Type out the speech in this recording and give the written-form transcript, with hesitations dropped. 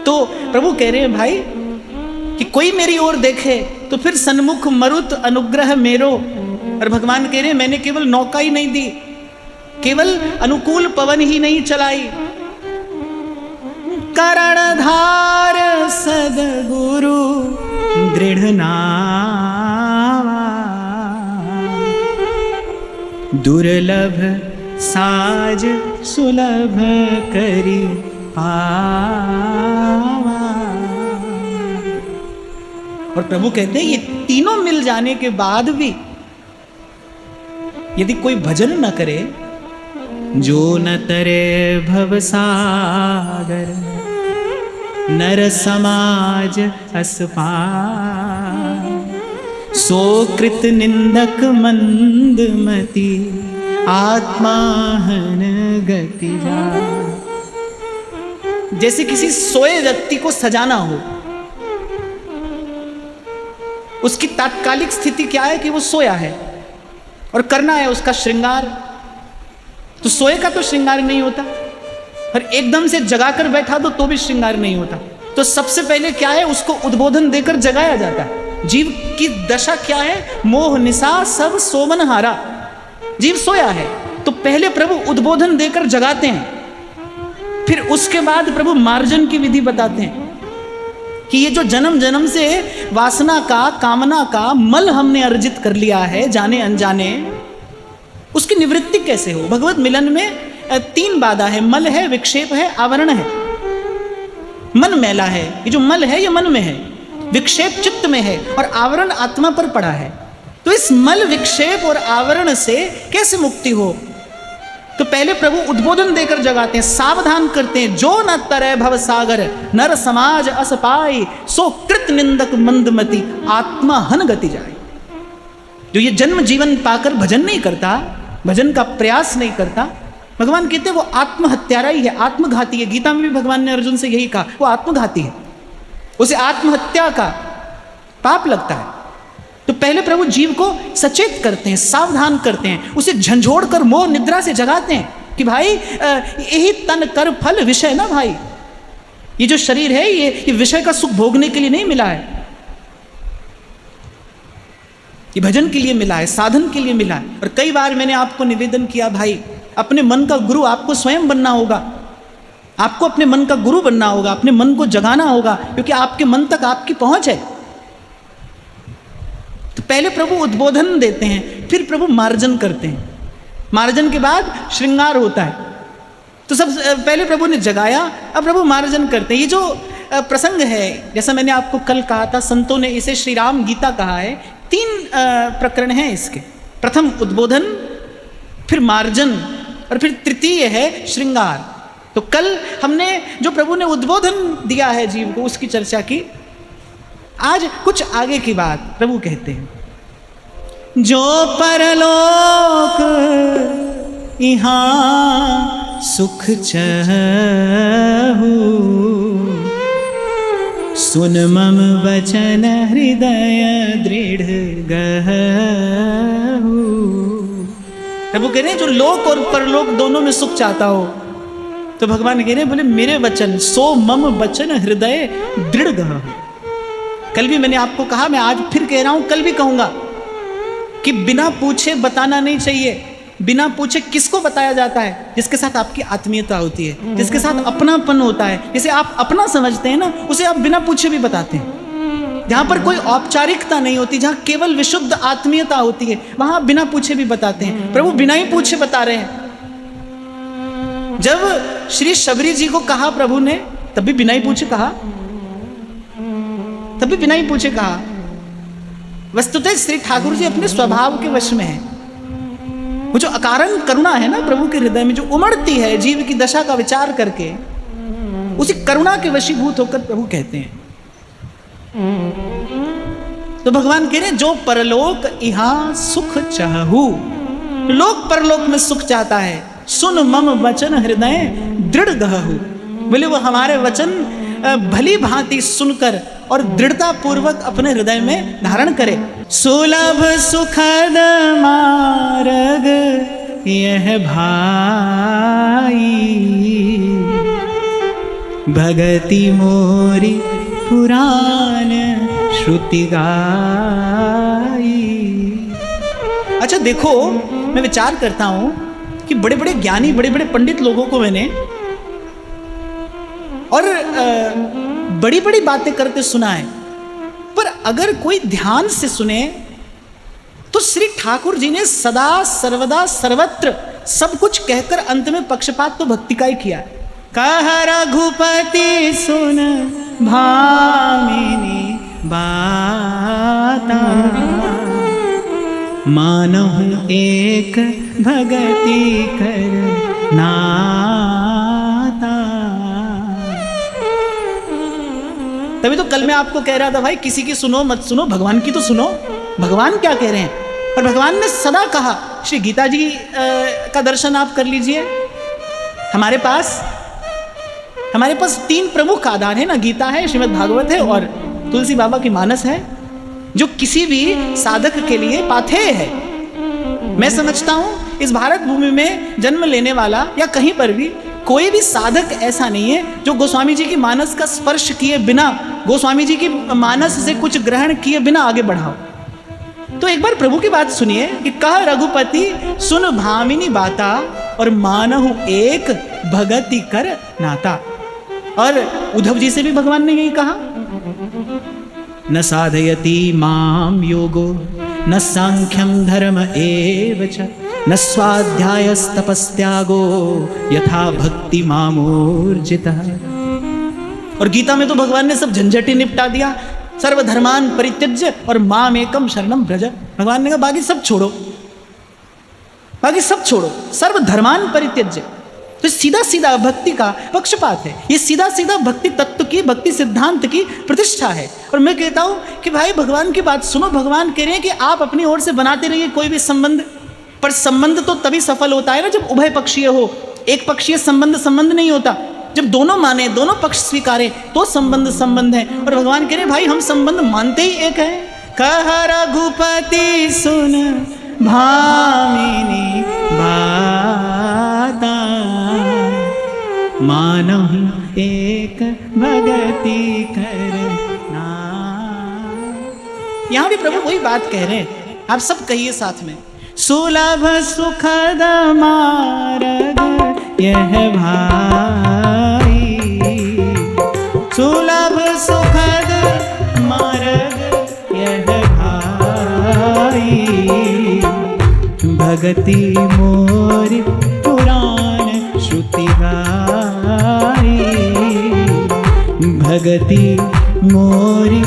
तो प्रभु कह रहे हैं भाई कि कोई मेरी ओर देखे तो फिर सन्मुख मरुत अनुग्रह मेरो। और भगवान कह रहे हैं मैंने केवल नौका ही नहीं दी, केवल अनुकूल पवन ही नहीं चलाई, करणधार सदगुरु दृढ़ नावा, दुर्लभ साज सुलभ करी पावा। और प्रभु कहते हैं ये तीनों मिल जाने के बाद भी यदि कोई भजन न करे, जो न तरे भवसागर नर समाज असपार, सो कृत निंदक मंदमती आत्माहन गति जा। जैसे किसी सोए व्यक्ति को सजाना हो, उसकी तात्कालिक स्थिति क्या है कि वो सोया है और करना है उसका श्रृंगार, तो सोए का तो श्रृंगार नहीं होता, और एकदम से जगाकर बैठा तो भी श्रृंगार नहीं होता। तो सबसे पहले क्या है, उसको उद्बोधन देकर जगाया जाता है। जीव की दशा क्या है, मोह निशा सब सोमन हारा। जीव सोया है तो पहले प्रभु उद्बोधन देकर जगाते हैं, फिर उसके बाद प्रभु मार्जन की विधि बताते हैं कि ये जो जन्म जन्म से वासना का, कामना का मल हमने अर्जित कर लिया है जाने अनजाने, उसकी निवृत्ति कैसे हो। भगवत मिलन में 3 बाधा है, मल है, विक्षेप है, आवरण है। मन मैला है, ये जो मल है ये मन में है, विक्षेप चित्त में है और आवरण आत्मा पर पड़ा है। तो इस मल विक्षेप और आवरण से कैसे मुक्ति हो, तो पहले प्रभु उद्बोधन देकर जगाते हैं, सावधान करते हैं। जो न तरय भव सागर नर समाज अस पाई, सो कृत निंदक मंदमती आत्मा हन गति जाए। जो ये जन्म जीवन पाकर भजन नहीं करता, भजन का प्रयास नहीं करता, भगवान कहते हैं वो आत्महत्यारा ही है, आत्मघाती है। गीता में भी भगवान ने अर्जुन से यही कहा, वो आत्मघाती है, उसे आत्महत्या का पाप लगता है। तो पहले प्रभु जीव को सचेत करते हैं, सावधान करते हैं, उसे झंझोड़ कर मोह निद्रा से जगाते हैं कि भाई यही तन कर फल विषय ना भाई, ये जो शरीर है ये विषय का सुख भोगने के लिए नहीं मिला है, ये भजन के लिए मिला है, साधन के लिए मिला है। और कई बार मैंने आपको निवेदन किया भाई, अपने मन का गुरु आपको स्वयं बनना होगा, आपको अपने मन का गुरु बनना होगा, अपने मन को जगाना होगा, क्योंकि आपके मन तक आपकी पहुंच है। तो पहले प्रभु उद्बोधन देते हैं, फिर प्रभु मार्जन करते हैं, मार्जन के बाद श्रृंगार होता है। तो सब पहले प्रभु ने जगाया, अब प्रभु मार्जन करते हैं। ये जो प्रसंग है, जैसा मैंने आपको कल कहा था, संतों ने इसे श्री राम गीता कहा है। 3 प्रकरण हैं इसके, प्रथम उद्बोधन, फिर मार्जन और फिर तृतीय है श्रृंगार। तो कल हमने जो प्रभु ने उद्बोधन दिया है जीव को, उसकी चर्चा की। आज कुछ आगे की बात प्रभु कहते हैं, जो परलोक यहाँ सुख चहु, सुन मम वचन हृदय दृढ़ गहु। प्रभु कह रहे हैं जो लोक और परलोक दोनों में सुख चाहता हो, तो भगवान कह रहे हैं बोले मेरे वचन, सो मम वचन हृदय दृढ़ गहु। कल भी मैंने आपको कहा, मैं आज फिर कह रहा हूं, कल भी कहूंगा कि बिना पूछे बताना नहीं चाहिए। बिना पूछे किसको बताया जाता है? जिसके साथ आपकी आत्मीयता होती है, जिसके साथ अपनापन होता है, जिसे आप अपना समझते हैं ना, उसे आप बिना पूछे भी बताते हैं। जहां पर कोई औपचारिकता नहीं होती, जहां केवल विशुद्ध आत्मीयता होती है, वहां आप बिना पूछे भी बताते हैं। प्रभु बिना ही पूछे बता रहे हैं। जब श्री शबरी जी को कहा प्रभु ने, तब भी बिना ही पूछे कहा, तभी बिना ही पूछे कहा। वस्तुतः श्री ठाकुर जी अपने स्वभाव के वश में है। वो जो अकारण करुणा है ना प्रभु के हृदय में, जो उमड़ती है जीव की दशा का विचार करके, उसी करुणा के वशीभूत होकर प्रभु कहते हैं। तो भगवान कह रहे हैं जो परलोक यहाँ सुख चाहू, लोक परलोक में सुख चाहता है, सुन मम वचन हृदय दृढ़ गहु। बोले वो हमारे वचन भली भांति सुनकर और दृढ़ता पूर्वक अपने हृदय में धारण करे। सुलभ सुखद मार्ग यह भाई, भगति मोरी पुराण श्रुति गाई। अच्छा देखो, मैं विचार करता हूं कि बड़े बड़े ज्ञानी, बड़े बड़े पंडित लोगों को मैंने और बड़ी बड़ी बातें करते सुना है, पर अगर कोई ध्यान से सुने तो श्री ठाकुर जी ने सदा सर्वदा सर्वत्र सब कुछ कहकर अंत में पक्षपात तो भक्ति का ही किया है। कह रघुपति सुन भामिनी बाता, मानहु एक भगति कर नाता। तभी तो कल मैं आपको कह रहा था भाई किसी की सुनो मत सुनो, भगवान की तो सुनो, भगवान क्या कह रहे हैं। और भगवान ने सदा कहा, श्री गीता जी का दर्शन आप कर लीजिए। हमारे पास 3 प्रमुख आधार है ना, गीता है, श्रीमद् भागवत है और तुलसी बाबा की मानस है, जो किसी भी साधक के लिए पाथेय है। मैं समझता हूं इस भारत भूमि में जन्म लेने वाला या कहीं पर भी कोई भी साधक ऐसा नहीं है जो गोस्वामी जी की मानस का स्पर्श किए बिना, गोस्वामी जी की मानस से कुछ ग्रहण किए बिना आगे बढ़ाओ। तो एक बार प्रभु की बात सुनिए कि कह रघुपति सुन भामिनी बाता, और मानहु एक भगति कर नाता। और उद्धव जी से भी भगवान ने यही कहा, न साधयति माम योगो न सांख्यम धर्म एव च न स्वाध्यायस्तपस्त्यागो यथा भक्ति मामूर्जितः। और गीता में तो भगवान ने सब झंझट ही निपटा दिया, सर्वधर्मान परित्यज्य और माम एकम शरणम व्रज। भगवान ने कहा बाकी सब छोड़ो, बाकी सब छोड़ो, सर्वधर्मान परित्यज्य। तो सीधा सीधा भक्ति का पक्षपात है, ये सीधा सीधा भक्ति तत्व की, भक्ति सिद्धांत की प्रतिष्ठा है। और मैं कहता हूं कि भाई भगवान की बात सुनो। भगवान कह रहे हैं कि आप अपनी ओर से बनाते रहिए कोई भी संबंध, पर संबंध तो तभी सफल होता है ना जब उभय पक्षीय हो। एक पक्षीय संबंध नहीं होता, जब दोनों माने, दोनों पक्ष स्वीकारे तो संबंध है। और भगवान कह रहे भाई हम संबंध मानते ही एक है। कह रघुपति सुन भामिनी बाता, मानहु एक भगति करना। यहां भी प्रभु वही बात कह रहे हैं, आप सब कहिए साथ में। सुलभ सुखद मार्ग यह भाई, सुलभ सुखद मार्ग यह भाई, भगति मोरी पुराण श्रुति गाई, भगति मोरी